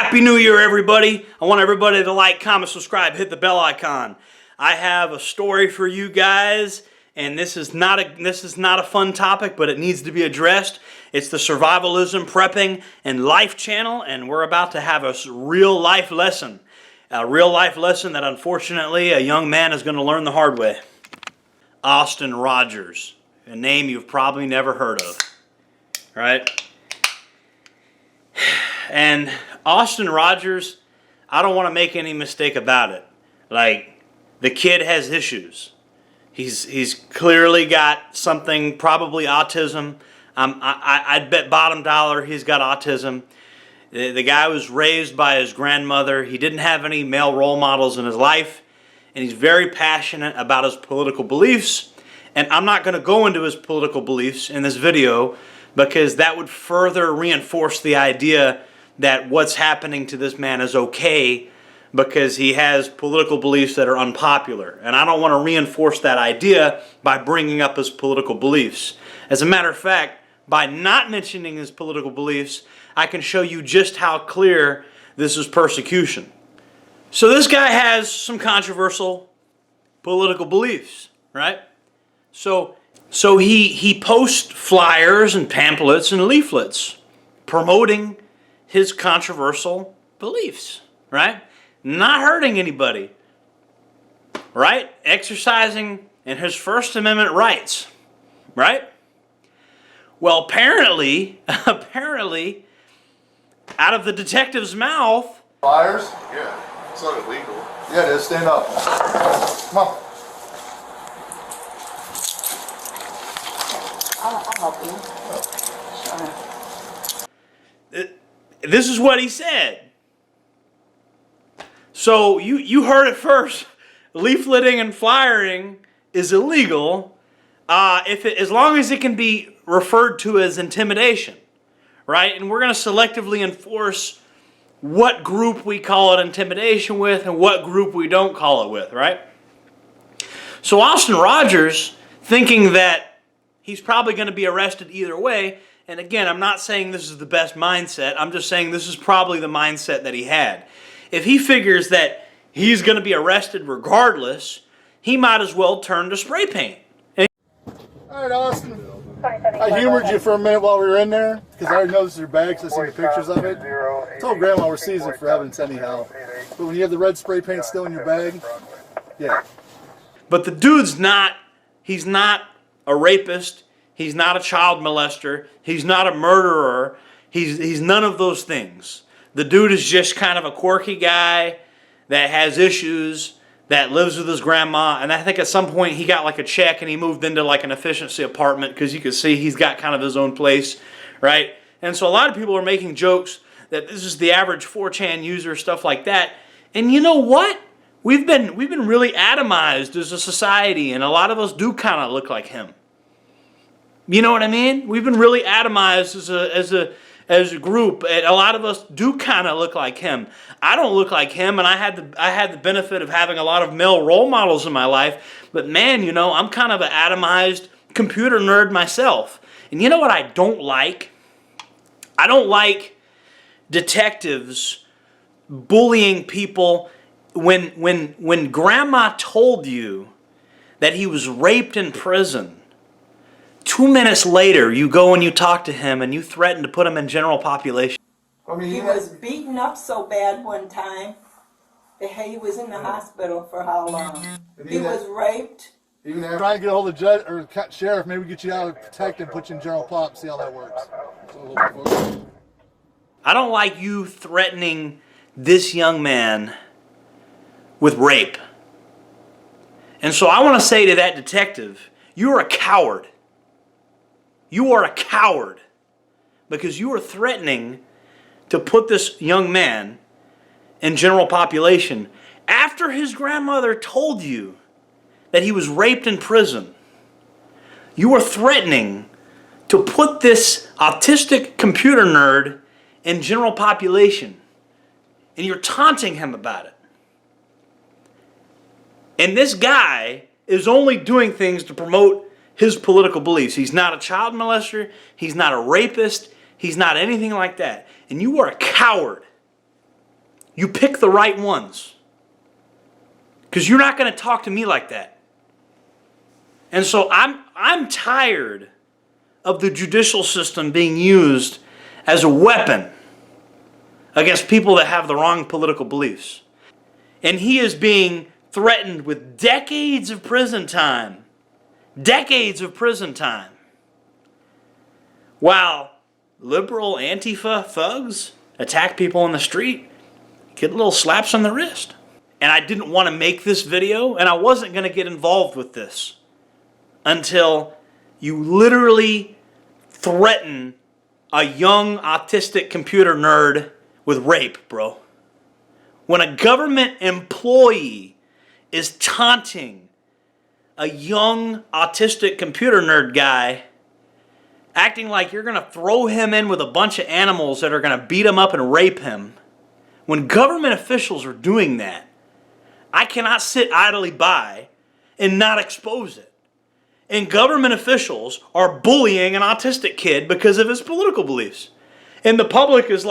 Happy New Year, everybody. I want everybody to like, comment, subscribe, hit the bell icon. I have a story for you guys, and this is not a fun topic, but it needs to be addressed. It's the Survivalism, Prepping, and Life channel, and we're about to have a real life lesson. A real life lesson that unfortunately a young man is going to learn the hard way. Austin Rodgers, a name you've probably never heard of, right? And Austin Rodgers, I don't want to make any mistake about it. Like, the kid has issues. He's clearly got something, probably autism. I'd bet bottom dollar he's got autism. The guy was raised by his grandmother. He didn't have any male role models in his life. And he's very passionate about his political beliefs. And I'm not going to go into his political beliefs in this video because that would further reinforce the idea that what's happening to this man is okay because he has political beliefs that are unpopular. And I don't want to reinforce that idea by bringing up his political beliefs. As a matter of fact, by not mentioning his political beliefs, I can show you just how clear this is persecution. So this guy has some controversial political beliefs, right? So he posts flyers and pamphlets and leaflets promoting his controversial beliefs, right? Not hurting anybody, right? Exercising in his First Amendment rights, right? Well, apparently, out of the detective's mouth... Flyers? Yeah, it's not illegal. Yeah, it is. Stand up. Come on. I'll help you. Sure. This is what he said. So you heard it first. Leafleting and flyering is illegal as long as it can be referred to as intimidation, right? And we're going to selectively enforce what group we call it intimidation with and what group we don't call it with, right? So Austin Rodgers, thinking that he's probably going to be arrested either way. And again, I'm not saying this is the best mindset. I'm just saying this is probably the mindset that he had. If he figures that he's going to be arrested regardless, he might as well turn to spray paint. All right, Austin. I humored you for a minute while we were in there because I already know this is your bag because I see the pictures of it. I told Grandma we're seasoned for evidence anyhow. But when you have the red spray paint still in your bag, yeah. But the dude's he's not a rapist. He's not a child molester. He's not a murderer. He's none of those things. The dude is just kind of a quirky guy that has issues, that lives with his grandma. And I think at some point he got like a check and he moved into like an efficiency apartment because you could see he's got kind of his own place, right? And so a lot of people are making jokes that this is the average 4chan user, stuff like that. And you know what? We've been really atomized as a society, and a lot of us do kind of look like him. You know what I mean? We've been really atomized as a group. And a lot of us do kind of look like him. I don't look like him, and I had the benefit of having a lot of male role models in my life. But man, you know, I'm kind of an atomized computer nerd myself. And you know what I don't like? I don't like detectives bullying people. When Grandma told you that he was raped in prison, 2 minutes later, you go and you talk to him and you threaten to put him in general population. I mean, He was beaten up so bad one time that he was in the hospital for how long? He was raped. even after trying to get a hold of the judge or sheriff, maybe get you out of protect and put you in general pop, see how that works. I don't like you threatening this young man with rape. And so I want to say to that detective, you are a coward. You are a coward because you are threatening to put this young man in general population after his grandmother told you that he was raped in prison. You are threatening to put this autistic computer nerd in general population, and you're taunting him about it. And this guy is only doing things to promote his political beliefs. He's not a child molester. He's not a rapist. He's not anything like that. And you are a coward You pick the right ones. Because you're not going to talk to me like that. And so I'm tired of the judicial system being used as a weapon against people that have the wrong political beliefs. And he is being threatened with decades of prison time. Decades of prison time. While liberal Antifa thugs attack people on the street, get little slaps on the wrist. And I didn't want to make this video, and I wasn't going to get involved with this until you literally threaten a young autistic computer nerd with rape, bro. When a government employee is taunting a young autistic computer nerd guy, acting like you're going to throw him in with a bunch of animals that are going to beat him up and rape him, when government officials are doing that, I cannot sit idly by and not expose it. And government officials are bullying an autistic kid because of his political beliefs. And the public is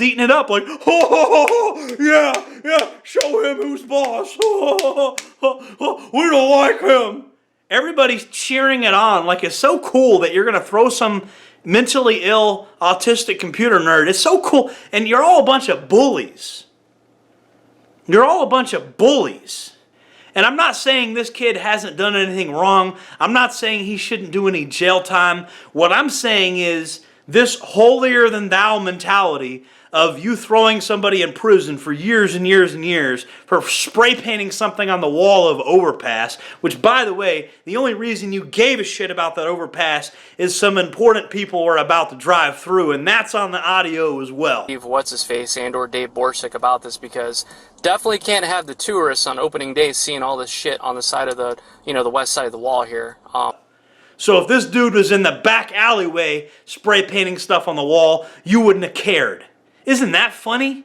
eating it up like, yeah, show him who's boss. We don't like him. Everybody's cheering it on like it's so cool that you're going to throw some mentally ill autistic computer nerd. It's so cool. And you're all a bunch of bullies. You're all a bunch of bullies. And I'm not saying this kid hasn't done anything wrong. I'm not saying he shouldn't do any jail time. What I'm saying is this holier-than-thou mentality of you throwing somebody in prison for years and years and years for spray painting something on the wall of overpass, which, by the way, the only reason you gave a shit about that overpass is some important people were about to drive through, and that's on the audio as well. What's-his-face and or Dave Borsick about this, because definitely can't have the tourists on opening day seeing all this shit on the side of the, the west side of the wall here. So if this dude was in the back alleyway spray painting stuff on the wall, you wouldn't have cared. Isn't that funny?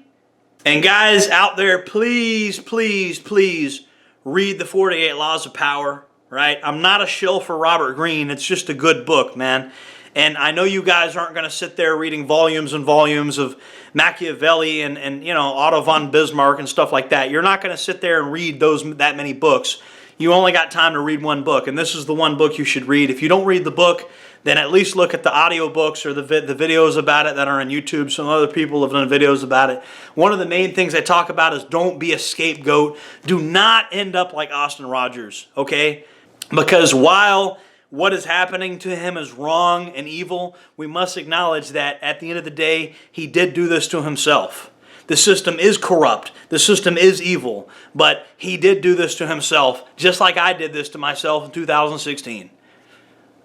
And guys out there, please, please, please read the 48 Laws of Power, right? I'm not a shill for Robert Greene. It's just a good book, man. And I know you guys aren't going to sit there reading volumes and volumes of Machiavelli and Otto von Bismarck and stuff like that. You're not going to sit there and read that many books. You only got time to read one book, and this is the one book you should read. If you don't read the book, then at least look at the audiobooks or the videos about it that are on YouTube. Some other people have done videos about it. One of the main things I talk about is don't be a scapegoat. Do not end up like Austin Rodgers, okay? Because while what is happening to him is wrong and evil, we must acknowledge that at the end of the day, he did do this to himself. The system is corrupt. The system is evil. But he did do this to himself, just like I did this to myself in 2016.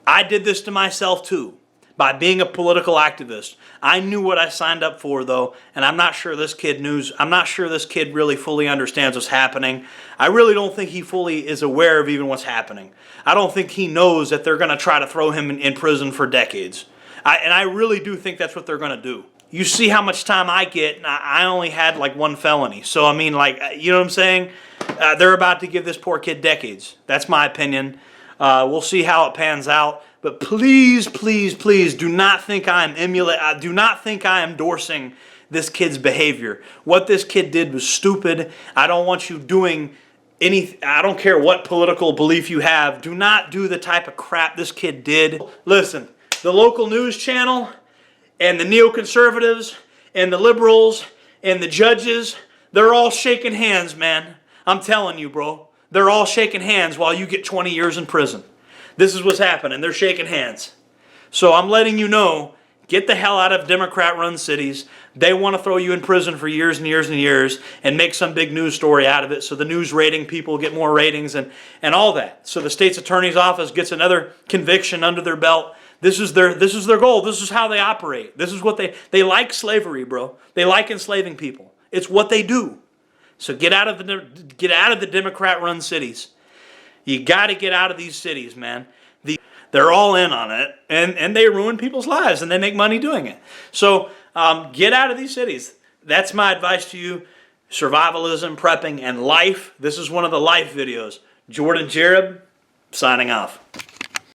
I did this to myself too, by being a political activist. I knew what I signed up for, though, and I'm not sure this kid really fully understands what's happening. I really don't think he fully is aware of even what's happening. I don't think he knows that they're going to try to throw him in prison for decades. And I really do think that's what they're going to do. You see how much time I get, and I only had like one felony. So, I mean, you know what I'm saying? They're about to give this poor kid decades. That's my opinion. We'll see how it pans out. But please, please, please do not think I am endorsing this kid's behavior. What this kid did was stupid. I don't want you doing anything. I don't care what political belief you have. Do not do the type of crap this kid did. Listen, the local news channel and the neoconservatives and the liberals and the judges, they're all shaking hands, man. I'm telling you, bro. They're all shaking hands while you get 20 years in prison. This is what's happening. They're shaking hands. So I'm letting you know, get the hell out of Democrat-run cities. They want to throw you in prison for years and years and years and make some big news story out of it so the news rating people get more ratings and all that. So the state's attorney's office gets another conviction under their belt. This is their goal. This is how they operate. This is what they like slavery, bro. They like enslaving people. It's what they do. So get out of the Democrat-run cities. You got to get out of these cities, man. They're all in on it, and they ruin people's lives, and they make money doing it. So get out of these cities. That's my advice to you. Survivalism, prepping, and life. This is one of the life videos. Jordan Jareb, signing off.